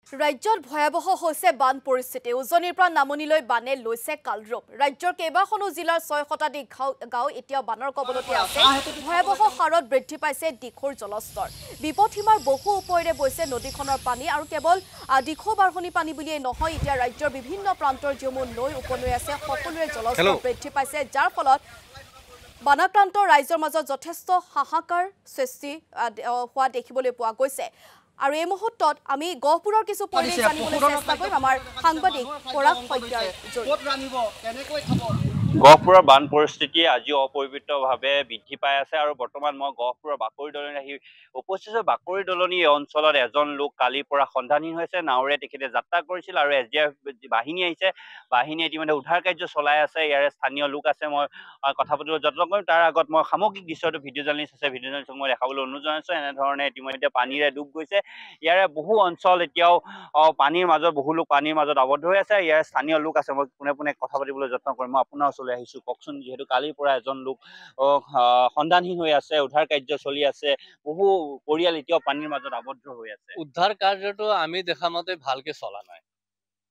ৰাজ্যত ভয়াবহ হৈছে বান পৰিস্থিতি উজনিৰ পৰা নামনিলৈ বানে লৈছে কালৰূপ ৰাজ্যৰ কেইবাখনো জিলাৰ 6 শতাধিক গাঁও এতিয়া বানৰ কবলতে আছে ভয়াবহ হাৰত বৃদ্ধি পাইছে দিখৌৰ জলস্তৰ বিপদসীমাৰ বহু ওপৰেৰে বৈছে নদীখনৰ পানী আৰু কেৱল দিখৌ বাৰহনী পানী বুলিয়ে নহয় এতিয়া ৰাজ্যৰ বিভিন্ন প্ৰান্তৰ যিসমূহ নৈ উপনৈ আছে সকলোৰে জলস্তৰ বৃদ্ধি পাইছে যাৰ ফলত বানাক্ৰান্ত ৰাজ্যৰ মাজত যথেষ্ট হাহাকাৰ সৃষ্টি হোৱা দেখিবলৈ পোৱা গৈছে আৰু এই মুহূৰ্তত আমি গহপুৰৰ কিছু পৰিৱেশ জানিবলৈ চেষ্টা কৰিম আমাৰ সাংবাদিক পৰাগ শইকীয়াৰ জৰিয়তে গহপুৰৰ বান পৰিস্থিতি আজি অপৰিবৃতভাৱে বৃদ্ধি পাই আছে আৰু বৰ্তমান মই গহপুৰৰ বাকৰি দলনি আহি উপস্থিত বাকৰি দলনি অঞ্চলত এজন লোক কালিৰ পৰা সন্ধানহীন হৈছে নাওৰে তেখেতে যাত্ৰা কৰিছিল আৰু এছডিএফ বাহিনী আহিছে বাহিনীয়ে ইতিমধ্যে উদ্ধাৰ কাৰ্য চলাই আছে ইয়াৰে স্থানীয় লোক আছে মই কথা পাতিবলৈ যত্ন কৰিম তাৰ আগত মই সামগ্ৰিক দৃশ্যটো ভিডিঅ' জাৰ্নেলিষ্ট আছে ভিডিঅ' জাৰ্নেলিষ্টক মই দেখাবলৈ অনুৰোধ জনাইছোঁ এনেধৰণে ইতিমধ্যে পানীৰে ডুব গৈছে ইয়াৰে বহু অঞ্চল এতিয়াও পানীৰ মাজত বহু লোক পানীৰ মাজত আবদ্ধ হৈ আছে ইয়াৰ স্থানীয় লোক আছে মই পোনে পোনে কথা পাতিবলৈ যত্ন কৰিম মই আপোনাৰ ওচৰলৈ আহিছোঁ কওকচোন যিহেতু কালিৰ পৰা এজন লোক সন্ধানহীন হৈ আছে উদ্ধাৰ কাৰ্য চলি আছে বহু পৰিয়াল এতিয়াও পানীৰ মাজত আবদ্ধ হৈ আছে উদ্ধাৰ কাৰ্যটো আমি দেখা মতে ভালকে চলা নাই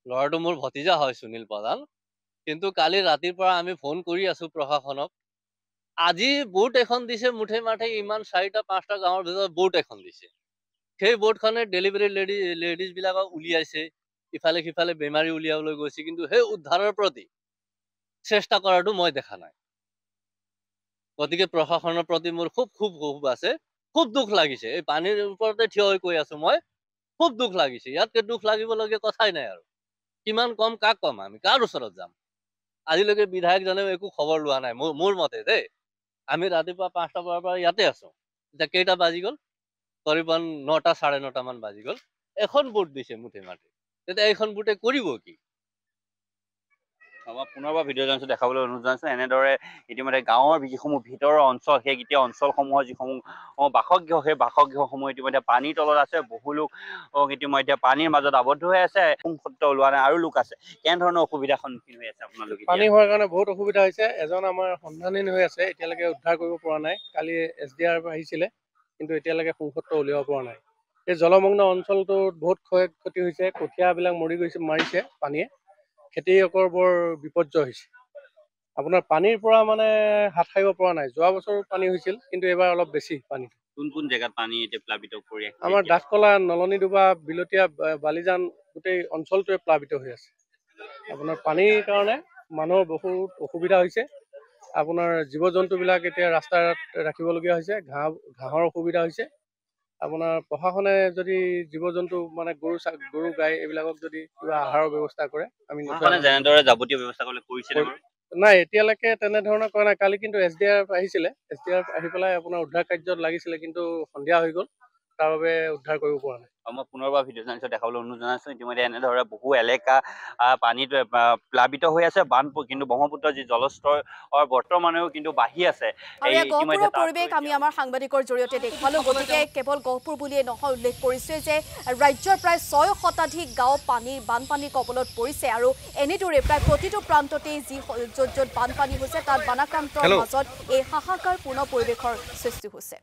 ল'ৰাটো মোৰ ভতিজা হয় সুনীল প্ৰধান কিন্তু কালি ৰাতিৰ পৰা আমি ফোন কৰি আছো প্ৰশাসনক আজি বোট এখন দিছে মুঠে মাঠে ইমান 4টা-5টা গাঁৱৰ ভিতৰত বোট এখন দিছে সেই বোটখনে ডেলিভাৰী লেডিজ বিলাকক উলিয়াইছে ইফালে সিফালে বেমাৰী উলিয়াবলৈ গৈছে কিন্তু সেই উদ্ধাৰৰ প্ৰতি চেষ্টা কৰাটো মই দেখা নাই গতিকে প্ৰশাসনৰ প্ৰতি মোৰ খুব আছে খুব দুখ লাগিছে এই পানীৰ ওপৰতে থিয় হৈ কৈ আছো মই খুব দুখ লাগিছে ইয়াতকে দুখ লাগিবলগীয়া কথাই নাই আৰু কিমান কম কাক কম আমি কাৰ ওচৰত যাম আজিলৈকে বিধায়কজনেও একো খবৰ লোৱা নাই মোৰ মতে দেই আমি ৰাতিপুৱা 5টা বজাৰ পৰা ইয়াতে আছো এতিয়া কেইটা বাজি গ'ল করিবন 9টা 9:30 মান বাজি গ'ল এখন বোট দিছে মুঠে মাঠে তেতিয়া এইখন বোটে কৰিব কি আমাৰ পুনৰবাৰ ভিডিঅ' জাৰ্নেলিষ্ট দেখাবলৈ অনুৰোধ জনাইছোঁ এনেদৰে ইতিমধ্যে গাঁৱৰ যিসমূহ ভিতৰৰ অঞ্চল সেই গোটেই অঞ্চলসমূহৰ যিসমূহ বাসগৃহ সেই বাসগৃহসমূহ ইতিমধ্যে পানীৰ তলত আছে বহু লোক ইতিমধ্যে পানীৰ মাজত আবদ্ধ হৈ আছে সত্য ওলোৱা নাই আৰু লোক আছে কেনেধৰণৰ অসুবিধাৰ সন্মুখীন হৈ আছে আপোনালোকে পানী হোৱাৰ কাৰণে বহুত অসুবিধা হৈছে এজন আমাৰ সন্ধানহীন হৈ আছে এতিয়ালৈকে উদ্ধাৰ কৰিব পৰা নাই কালি এছডিআৰ আহিছিলে কিন্তু এতিয়ালৈকে সংসত্ব উলিয়াব পৰা নাই এই জলমগ্ন অঞ্চলটোত বহুত ক্ষয়ক্ষতি হৈছে কঠীয়াবিলাক মাৰিছে পানীয়ে খেতিয়কৰ বৰ বিপৰ্যয় হৈছে আপোনাৰ পানীৰ পৰা মানে হাত সাৰিব পৰা নাই যোৱা বছৰ পানী হৈছিল কিন্তু এবাৰ অলপ বেছি পানী কোন জেগাত পানী এতিয়া প্লাবিত কৰি আছে আমাৰ ডাঠকলা নলনী ডুবা বিলতীয়া বালিজান গোটেই অঞ্চলটোৱে প্লাবিত হৈ আছে আপোনাৰ পানীৰ কাৰণে মানুহৰ বহুত অসুবিধা হৈছে আপোনাৰ জীৱ জন্তুবিলাক এতিয়া ৰাস্তাত ৰাখিবলগীয়া হৈছে ঘাঁহৰ অসুবিধা হৈছে আপোনাৰ প্ৰশাসনে যদি জীৱ জন্তু মানে গৰু গাই এইবিলাকক যদি কিবা আহাৰৰ ব্যৱস্থা কৰে আমি যেনেদৰে যাৱতীয় ব্যৱস্থা কৰিছে নাই এতিয়ালৈকে তেনেধৰণৰ কৰা নাই কালি কিন্তু এছডিআৰ আহিছিলে এছডিআৰ আহি পেলাই আপোনাৰ উদ্ধাৰ কাৰ্যত লাগিছিলে কিন্তু সন্ধিয়া হৈ গ'ল তাৰ বাবে উদ্ধাৰ কৰিব পৰা নাই মই পুনৰবাৰ ভিডিঅ' জাৰ্নেলিষ্ট দেখাবলৈ অনুৰোধ জনাইছোঁ ইতিমধ্যে এনেদৰে বহু এলেকা পানীত প্লাবিত হৈ আছে কিন্তু ব্ৰহ্মপুত্ৰৰ যি জলস্তৰ বৰ্তমানেও কিন্তু বাঢ়ি আছে গহপুৰৰ পৰিৱেশ আমি আমাৰ সাংবাদিকৰ জৰিয়তে দেখুৱালো গতিকে কেৱল গহপুৰ বুলিয়ে নহয় উল্লেখ কৰিছে যে ৰাজ্যৰ প্ৰায় 6 শতাধিক গাঁও বানপানীৰ কবলত পৰিছে আৰু এনেদৰে প্ৰায় প্ৰতিটো প্ৰান্ততেই যি য'ত বানপানী হৈছে তাত বানাক্ৰান্তৰ মাজত এই হাহাকাৰপূৰ্ণ পৰিৱেশৰ সৃষ্টি হৈছে